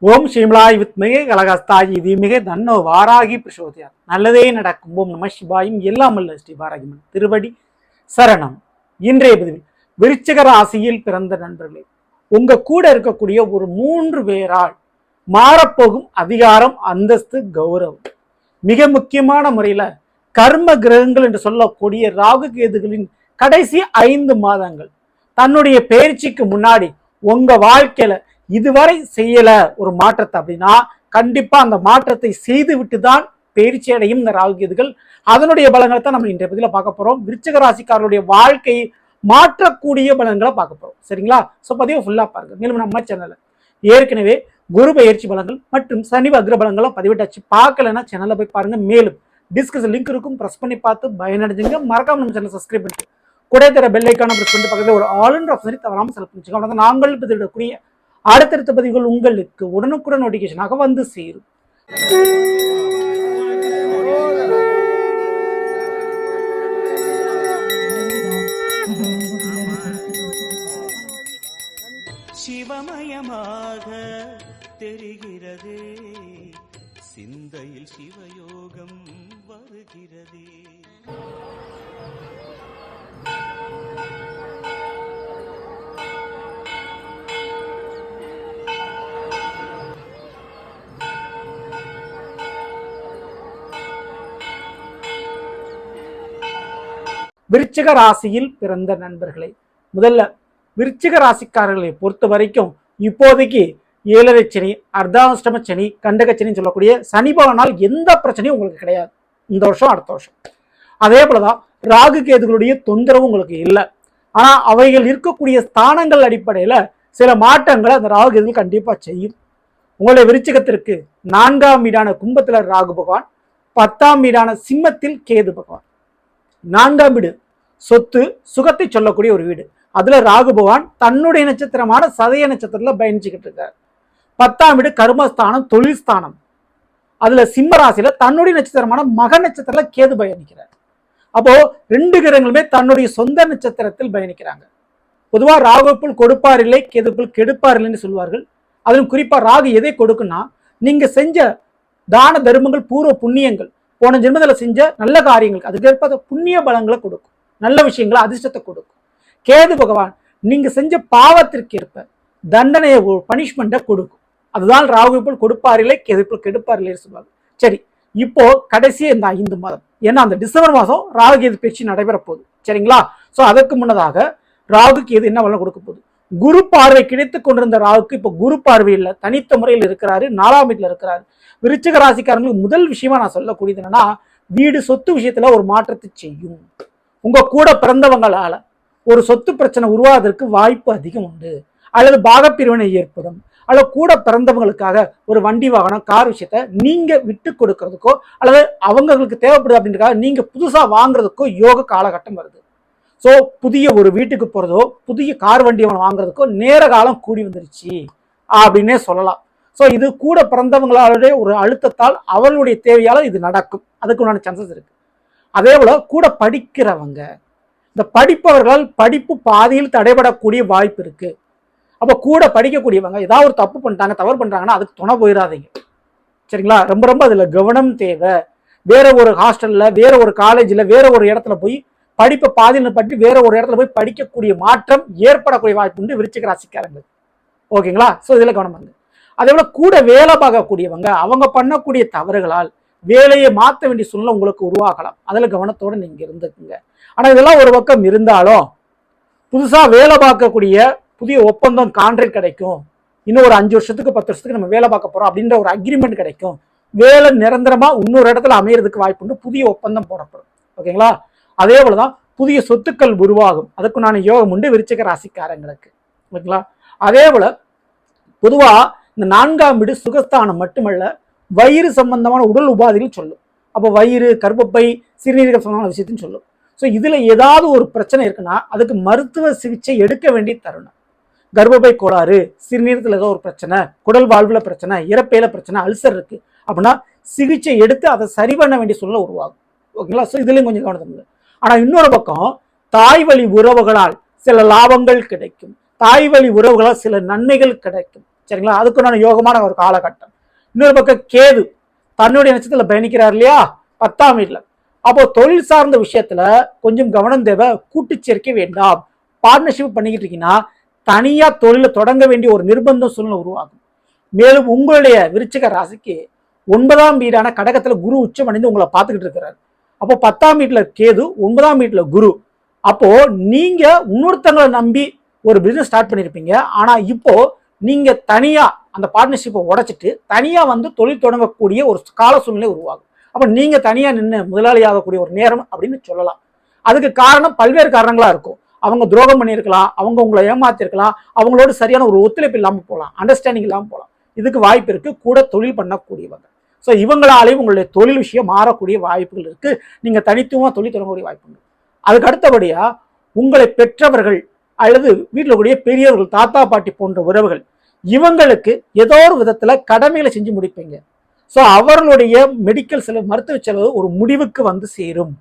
ஓம் ஸ்ரீமலாய் வித்மிகை கலகஸ்தாயி தீமிகை தன்னோ வாராகி பிரசோதியார். நல்லதே நடக்கும். ஓம் நம சிவாயும். எல்லாம் அல்ல ஸ்ரீ வாராகிமன் திருவடி சரணம். இன்றைய பதிவில் விருச்சிக ராசியில் பிறந்த நண்பர்களே, உங்க கூட இருக்கக்கூடிய ஒரு 3 பேரால் மாறப்போகும் அதிகாரம், அந்தஸ்து, கௌரவம். மிக முக்கியமான முறையில கர்ம கிரகங்கள் என்று சொல்லக்கூடிய ராகு கேதுகளின் கடைசி 5 மாதங்கள் தன்னுடைய பயிற்சிக்கு முன்னாடி உங்க வாழ்க்கையில இதுவரை செய்யல ஒரு மாற்றத்தை அப்படின்னா கண்டிப்பா அந்த மாற்றத்தை செய்து விட்டு தான் பயிற்சி அடையும் இந்த ராகு கேதுகள். அதனுடைய பலங்களை தான் நம்ம இன்றைய பதில பார்க்க போறோம். விருச்சிக ராசிக்காரருடைய வாழ்க்கையை மாற்றக்கூடிய பலன்களை பார்க்க போறோம். சரிங்களா? ஸோ பதிவை ஃபுல்லா பாருங்க. மேலும் நம்ம சேனல்ல ஏற்கனவே குரு பயிற்சி பலன்கள் மற்றும் சனி வக்ர பலன்களை பதிவிட்டாச்சு. பார்க்கலன்னா சேனல்ல போய் பாருங்க. மேலும் டிஸ்கஸ் லிங்க் இருக்கும், பிரஸ் பண்ணி பார்த்து பயனடைஞ்சுங்க. மறக்காம நம்ம சேனல் சப்ஸ்கிரைப் பண்ணிட்டு கூட தர பெல் ஐக்கான பிரஸ் பண்ணிட்டு பக்கத்தில் ஒரு ஆல் என்ற ஆப்ஷனை தவறாமல் செலக்ட் பண்ணிச்சுங்க. அவ்வளவுதான் நாங்கள் பதிவிடக்கூடிய அடுத்தடுத்த பதிவுகள் உங்களுக்கு உடனுக்குடன் நோட்டிபிகேஷனாக வந்து சேரும். சிவமயமாக தெரிகிறதே, சிந்தையில் சிவயோகம் வருகிறதே. விருச்சிக ராசியில் பிறந்த நண்பர்களை, முதல்ல விருச்சிக ராசிக்காரர்களை பொறுத்த வரைக்கும் இப்போதைக்கு 7.5 சனி, அர்த்தாஷ்டம சனி, கண்டக சனின்னு சொல்லக்கூடிய சனி பகவானால் எந்த பிரச்சனையும் உங்களுக்கு கிடையாது இந்த வருஷம், அடுத்த வருஷம். அதே போலதான் ராகு கேதுகளுடைய தொந்தரவு உங்களுக்கு இல்லை. ஆனா அவைகள் இருக்கக்கூடிய ஸ்தானங்கள் அடிப்படையில சில மாற்றங்களை அந்த ராகு கேதுகள் கண்டிப்பா செய்யும். உங்களுடைய விருச்சிகத்திற்கு 4ஆம் வீடான கும்பத்துல ராகு பகவான், 10ஆம் வீடான சிம்மத்தில் கேது பகவான். 4ஆம் வீடு சொத்து சுகத்தை சொல்லக்கூடிய ஒரு வீடு. அதுல ராகு பகவான் தன்னுடைய நட்சத்திரமான சதய நட்சத்திரத்துல பயணிச்சுக்கிட்டு இருக்காரு. 10ஆம் வீடு கர்மஸ்தானம், தொழில் ஸ்தானம். அதுல சிம்ம ராசியில தன்னுடைய நட்சத்திரமான மக நட்சத்திரத்துல கேது பயணிக்கிறார். அப்போ 2 கிரகங்களுமே தன்னுடைய சொந்த நட்சத்திரத்தில் பயணிக்கிறாங்க. பொதுவா ராகுக்குள் கொடுப்பார் இல்லை, கேதுக்குள் கெடுப்பார் இல்லைன்னு சொல்வார்கள். அதிலும் குறிப்பா ராகு எதை கொடுக்குன்னா, நீங்க செஞ்ச தான தர்மங்கள், பூர்வ புண்ணியங்கள், போன ஜென்மத்தில் செஞ்ச நல்ல காரியங்களுக்கு அதுக்கேற்ப புண்ணிய பலங்களை கொடுக்கும், நல்ல விஷயங்களை, அதிர்ஷ்டத்தை கொடுக்கும். கேது பகவான் நீங்க செஞ்ச பாவத்திற்கு ஏற்ப தண்டனையை, பனிஷ்மெண்ட்டை கொடுக்கும். அதுதான் ராகு போல் கொடுப்பாரில்லை, கேது போல் கெடுப்பாரில்லை சொல்லுவாங்க. சரி, இப்போ கடைசி இந்த 5 மாதம், ஏன்னா அந்த டிசம்பர் மாதம் ராகு கேது பேச்சு நடைபெற போகுது. சரிங்களா? ஸோ அதற்கு முன்னதாக ராகு கேது என்ன பலன் கொடுக்க போகுது? குரு பார்வை கிடைத்துக் கொண்டிருந்த ராகுக்கு இப்போ குரு பார்வை இல்லை, தனித்த முறையில் இருக்கிறாரு, 4ஆம் வீட்டில் இருக்கிறாரு. விருச்சிக ராசிக்காரங்களுக்கு முதல் விஷயமா நான் சொல்லக்கூடியது என்னன்னா, வீடு சொத்து விஷயத்துல ஒரு மாற்றத்தை செய்யும். உங்க கூட பிறந்தவங்களால ஒரு சொத்து பிரச்சனை உருவாவதற்கு வாய்ப்பு அதிகம் உண்டு, அல்லது பாகப்பிரிவினை ஏற்படும், அல்லது கூட பிறந்தவங்களுக்காக ஒரு வண்டி வாகனம், கார் விஷயத்த நீங்க விட்டு கொடுக்கறதுக்கோ அல்லது அவங்களுக்கு தேவைப்படுது அப்படின்றதுக்காக நீங்க புதுசா வாங்குறதுக்கோ யோக காலகட்டம் வருது. ஸோ புதிய ஒரு வீட்டுக்கு போறதோ, புதிய கார் வண்டி வாங்குறதுக்கோ நேர காலம் கூடி வந்துருச்சு அப்படின்னே சொல்லலாம். ஸோ இது கூட பிறந்தவங்களுடைய ஒரு அழுத்தத்தால் அவர்களுடைய தேவையால இது நடக்கும், அதுக்கு உண்டான சான்சஸ் இருக்கு. அதே போல கூட படிக்கிறவங்க, இந்த படிப்பவர்களால் படிப்பு பாதியில் தடைபடக்கூடிய வாய்ப்பு இருக்கு. அப்போ கூட படிக்கக்கூடியவங்க ஏதாவது ஒரு தப்பு பண்ணிட்டாங்க, தவறு பண்றாங்கன்னா அதுக்கு துணை போயிடாதீங்க. சரிங்களா? ரொம்ப ரொம்ப அதுல கவனம் தேவை. வேற ஒரு ஹாஸ்டல்ல, வேற ஒரு காலேஜ்ல, வேற ஒரு இடத்துல போய் படிப்பை பாதியில் பற்றி வேற ஒரு இடத்துல போய் படிக்கக்கூடிய மாற்றம் ஏற்படக்கூடிய வாய்ப்பு உண்டு விருச்சிக ராசிக்காரங்க. ஓகேங்களா? ஸோ இதுல கவனம் பண்ணுங்க. அதே போல கூட வேலை பார்க்கக்கூடியவங்க, அவங்க பண்ணக்கூடிய தவறுகளால் வேலையை மாற்ற வேண்டிய சூழ்நிலை உங்களுக்கு உருவாகலாம். அதுல கவனத்தோட நீங்க இருந்துக்குங்க. ஆனா இதெல்லாம் ஒரு பக்கம் இருந்தாலும், புதுசா வேலை பார்க்கக்கூடிய புதிய ஒப்பந்தம், கான்ட்ராக்ட் கிடைக்கும். இன்னும் ஒரு 5 வருஷத்துக்கு 10 வருஷத்துக்கு நம்ம வேலை பார்க்க போறோம் அப்படின்ற ஒரு அக்ரிமெண்ட் கிடைக்கும். வேலை நிரந்தரமா இன்னொரு இடத்துல அமையறதுக்கு வாய்ப்பு உண்டு, புதிய ஒப்பந்தம் போடப்படும். ஓகேங்களா? அதே போலதான் புதிய சொத்துக்கள் உருவாகும், அதுக்குண்டான யோகம் உண்டு விருச்சிக ராசிக்காரங்களுக்கு. ஓகேங்களா? அதே போல பொதுவா இந்த 4ஆம் வீடு சுகஸ்தானம் மட்டுமல்ல, வயிறு சம்பந்தமான உடல் உபாதைகள் சொல்லும். அப்போ வயிறு, கர்ப்பப்பை, சிறுநீரக சம்பந்தமான விஷயத்தையும் சொல்லும். ஸோ இதுல ஏதாவது ஒரு பிரச்சனை இருக்குன்னா அதுக்கு மருத்துவ சிகிச்சை எடுக்க வேண்டிய தருணம். கர்ப்பப்பை கோளாறு, சிறுநீரகத்தில் ஏதோ ஒரு பிரச்சனை, குடல் வாழ்வுல பிரச்சனை, இறப்பையில பிரச்சனை, அல்சர் இருக்கு அப்படின்னா சிகிச்சை எடுத்து அதை சரி பண்ண வேண்டிய சூழ்நிலை உருவாகும். ஓகேங்களா? ஸோ இதுலயும் கொஞ்சம் கவனம். ஆனா இன்னொரு பக்கம் தாய் வழி உறவுகளால் சில லாபங்கள் கிடைக்கும், தாய் வழி உறவுகளால் சில நன்மைகள் கிடைக்கும். சரிங்களா. அதுக்குண்டான யோகமான ஒரு காலகட்டம். இன்னொரு பக்கம் கேது தன்னுடைய நட்சத்திரத்துல பயணிக்கிறார் இல்லையா, 10ஆம் வீட்டுல. அப்போ தொழில் சார்ந்த விஷயத்துல கொஞ்சம் கவனம் தேவை. கூட்டு சேர்க்கை வேண்டாம். பார்ட்னர்ஷிப் பண்ணிக்கிட்டு இருக்கீங்கன்னா தனியா தொழிலை தொடங்க வேண்டிய ஒரு நிர்பந்தம் சூழ்நிலை உருவாகும். மேலும் உங்களுடைய விருச்சிக ராசிக்கு 9ஆம் வீடான கடகத்துல குரு உச்சம் அடைந்து உங்களை பார்த்துக்கிட்டு இருக்கிறார். அப்போ 10ஆம் வீட்டுல கேது, 9ஆம் வீட்டுல குரு. அப்போ நீங்க இன்னொருத்தங்களை நம்பி ஒரு பிசினஸ் ஸ்டார்ட் பண்ணிருப்பீங்க. ஆனா இப்போ நீங்க தனியா அந்த பார்ட்னர்ஷிப்பை உடைச்சிட்டு தனியா வந்து தொழில் தொடங்கக்கூடிய ஒரு கால சூழ்நிலை உருவாகும். அப்ப நீங்க தனியா நின்று முதலாளி ஆகக்கூடிய ஒரு நேரம் அப்படின்னு சொல்லலாம். அதுக்கு காரணம் பல்வேறு காரணங்களா இருக்கும். அவங்க துரோகம் பண்ணியிருக்கலாம், அவங்க உங்களை ஏமாத்திருக்கலாம், அவங்களோட சரியான ஒரு ஒத்துழைப்பு இல்லாமல் போகலாம், அண்டர்ஸ்டாண்டிங் இல்லாமல் போகலாம். இதுக்கு வாய்ப்பு இருக்கு. கூட தொழில் பண்ணக்கூடியவங்க. ஸோ இவங்களாலேயும் உங்களுடைய தொழில் விஷயம் மாறக்கூடிய வாய்ப்புகள் இருக்கு. நீங்க தனித்துவமா தொழில் தொடங்கக்கூடிய வாய்ப்பு உண்டு. அதுக்கு அடுத்தபடியா உங்களை பெற்றவர்கள் அல்லது வீட்டில் கூடிய பெரியவர்கள், தாத்தா பாட்டி போன்ற உறவுகள், இவங்களுக்கு ஏதோ ஒரு விதத்துல கடமைகளை செஞ்சு முடிப்பீங்க. ஸோ அவர்களுடைய மெடிக்கல் செலவு, மருத்துவ செலவு ஒரு முடிவுக்கு வந்து சேரும்.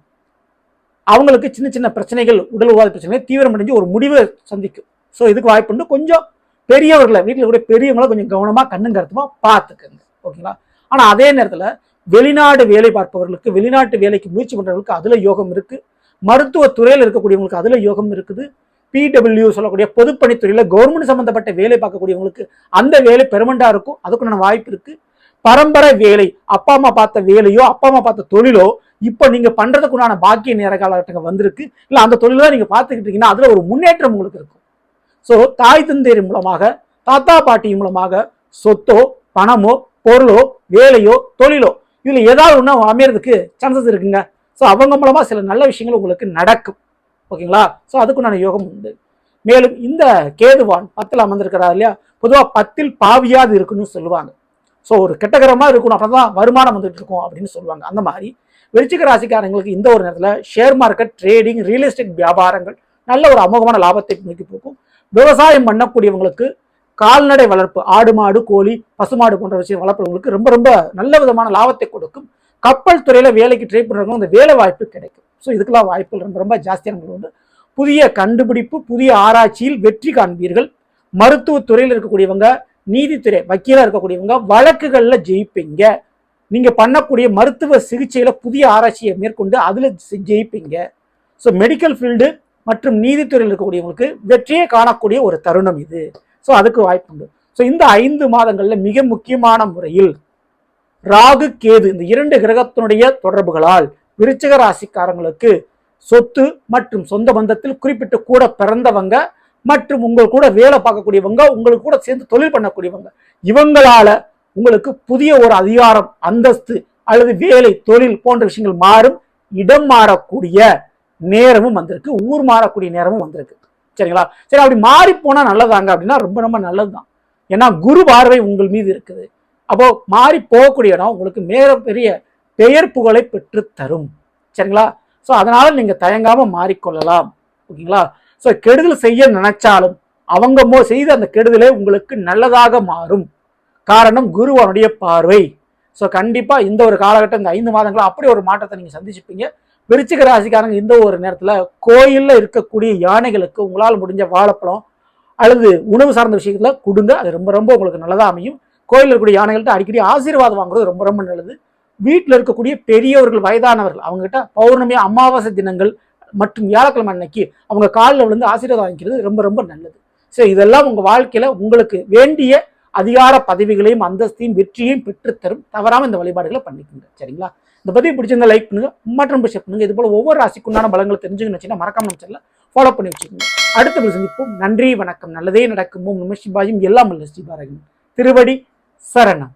அவங்களுக்கு சின்ன சின்ன பிரச்சனைகள், உடல் உபாதை பிரச்சனைகள் தீவிரமடைஞ்சு ஒரு முடிவை சந்திக்கும். ஸோ இதுக்கு வாய்ப்பு உண்டு. கொஞ்சம் பெரியவர்களை, வீட்டில் கூட பெரியவங்களை கொஞ்சம் கவனமா கண்ணும் கருத்துமா பார்த்துக்கங்க. ஓகேங்களா. ஆனா அதே நேரத்துல வெளிநாடு வேலை பார்ப்பவர்களுக்கு, வெளிநாட்டு வேலைக்கு முயற்சி பண்றவர்களுக்கு அதுல யோகம் இருக்கு. மருத்துவ துறையில் இருக்கக்கூடியவங்களுக்கு அதுல யோகம் இருக்குது. PW சொல்லக்கூடிய பொதுப்பணித்துறையில கவர்மெண்ட் சம்பந்தப்பட்ட வேலை பார்க்கக்கூடியவங்களுக்கு அந்த வேலை பெர்மனண்டா இருக்கும். அதுக்குண்டான வாய்ப்பு இருக்கு. பரம்பரை வேலை, அப்பா அம்மா பார்த்த வேலையோ அப்பா அம்மா பார்த்த தொழிலோ இப்ப நீங்க பண்றதுக்குண்டான பாக்கிய நேர காலகட்டங்கள் வந்திருக்கு. இல்ல அந்த தொழில நீங்க பார்த்துக்கிட்டு இருக்கீங்கன்னா அதுல ஒரு முன்னேற்றம் உங்களுக்கு இருக்கும். ஸோ தாய் தந்தையர் மூலமாக, தாத்தா பாட்டி மூலமாக சொத்தோ, பணமோ, பொருளோ, வேலையோ, தொழிலோ இதுல ஏதாவது ஒண்ணு அமையறதுக்கு சான்சஸ் இருக்குங்க. ஸோ அவங்க மூலமா சில நல்ல விஷயங்கள் உங்களுக்கு நடக்கும். ஓகேங்களா. ஸோ அதுக்குண்டான யோகம் உண்டு. மேலும் இந்த கேதுவான் 10ல் அமர்ந்திருக்கிறார் இல்லையா, பொதுவாக 10ல் பாவியாது இருக்குன்னு சொல்லுவாங்க. ஸோ ஒரு கெட்டகரமா இருக்கணும், அப்படிதான் வருமானம் வந்துட்டு இருக்கும் அப்படின்னு சொல்லுவாங்க. அந்த மாதிரி விருச்சிக ராசிக்காரங்களுக்கு இந்த ஒரு நேரத்தில் share market, trading, real estate வியாபாரங்கள் நல்ல ஒரு அமோகமான லாபத்தை நோக்கி போக்கும். விவசாயம் பண்ணக்கூடியவங்களுக்கு, கால்நடை வளர்ப்பு, ஆடு மாடு கோழி பசுமாடு போன்ற விஷயம் வளர்ப்புறவங்களுக்கு ரொம்ப ரொம்ப நல்ல விதமான லாபத்தை கொடுக்கும். கப்பல் துறையில வேலைக்கு ட்ரை பண்றவங்க அந்த வேலை வாய்ப்பு கிடைக்கும். ஸோ இதுக்கெல்லாம் வாய்ப்புகள் ரொம்ப ரொம்ப ஜாஸ்தியான உண்டு. புதிய கண்டுபிடிப்பு, புதிய ஆராய்ச்சியில் வெற்றி காண்பீர்கள். மருத்துவத்துறையில் இருக்கக்கூடியவங்க, நீதித்துறை வக்கீலா இருக்கக்கூடியவங்க வழக்குகள்ல ஜெயிப்பீங்க. நீங்க பண்ணக்கூடிய மருத்துவ சிகிச்சையில புதிய ஆராய்ச்சியை மேற்கொண்டு அதுல ஜெயிப்பீங்க. ஸோ மெடிக்கல் ஃபீல்டு மற்றும் நீதித்துறையில் இருக்கக்கூடியவங்களுக்கு வெற்றியை காணக்கூடிய ஒரு தருணம் இது. ஸோ அதுக்கு வாய்ப்பு உண்டு. ஸோ இந்த 5 மாதங்கள்ல மிக முக்கியமான முறையில் ராகு கேது இந்த 2 கிரகத்தினுடைய தொடர்புகளால் விருச்சிக ராசிக்காரங்களுக்கு சொத்து மற்றும் சொந்த பந்தத்தில் குறிப்பிட்ட கூட பிறந்தவங்க மற்றும் உங்கள் கூட வேலை பார்க்கக்கூடியவங்க, உங்களுக்கு கூட சேர்ந்து தொழில் பண்ணக்கூடியவங்க, இவங்களால உங்களுக்கு புதிய ஒரு அதிகாரம், அந்தஸ்து அல்லது வேலை, தொழில் போன்ற விஷயங்கள் மாறும். இடம் மாறக்கூடிய நேரமும் வந்திருக்கு, ஊர் மாறக்கூடிய நேரமும் வந்திருக்கு. சரிங்களா. சரி, அப்படி மாறி போனா நல்லதாங்க அப்படின்னா ரொம்ப ரொம்ப நல்லதுதான். ஏன்னா குரு பார்வை உங்கள் மீது இருக்குது. அப்போ மாறி போகக்கூடிய இடம் உங்களுக்கு மிகப்பெரிய பெயர் புகழை பெற்று தரும். சரிங்களா. ஸோ அதனால நீங்க தயங்காம மாறிக்கொள்ளலாம். ஓகேங்களா. ஸோ கெடுதல் செய்ய நினைச்சாலும் அவங்க செய்த அந்த கெடுதலே உங்களுக்கு நல்லதாக மாறும். காரணம் குருவனுடைய பார்வை. ஸோ கண்டிப்பா இந்த ஒரு காலகட்டம், இந்த 5 மாதங்களா அப்படி ஒரு மாற்றத்தை நீங்க சந்திச்சுப்பீங்க. விருச்சிக ராசிக்காரங்க இந்த ஒரு நேரத்துல கோயில்ல இருக்கக்கூடிய யானைகளுக்கு உங்களால் முடிஞ்ச வாழைப்பழம் அல்லது உணவு சார்ந்த விஷயத்துல கொடுங்க. அது ரொம்ப ரொம்ப உங்களுக்கு நல்லதா அமையும். கோயிலில் இருக்கக்கூடிய யானைகள்கிட்ட அடிக்கடி ஆசீர்வாதம் வாங்குறது ரொம்ப ரொம்ப நல்லது. வீட்டில் இருக்கக்கூடிய பெரியவர்கள், வயதானவர்கள், அவங்ககிட்ட பௌர்ணமி, அமாவாசை தினங்கள் மற்றும் வியாழக்கிழமை அன்னைக்கு அவங்க காலில் விழுந்து ஆசீர்வாதம் வாங்கிக்கிறது ரொம்ப ரொம்ப நல்லது. ஸோ இதெல்லாம் உங்க வாழ்க்கையில உங்களுக்கு வேண்டிய அதிகார பதவிகளையும் அந்தஸ்தையும் வெற்றியையும் பெற்றுத்தரும். தவறாம இந்த வழிபாடுகளை பண்ணிக்கோங்க. சரிங்களா. இந்த பதிவு பிடிச்சிருந்தா லைக் பண்ணுங்க, மற்றும் ஷேர் பண்ணுங்க. இது போல ஒவ்வொரு ராசிக்குண்டான பலங்களை தெரிஞ்சுக்கணும்னு வச்சுன்னா மறக்காம நம்ம சேனலை ஃபாலோ பண்ணி வச்சுக்கோங்க. அடுத்த சந்திப்போம். நன்றி, வணக்கம். நல்லதே நடக்கும். நம சிவாயும். எல்லாம் அல்ல ஸ்ரீபாரகன் திருவடி சரணம்.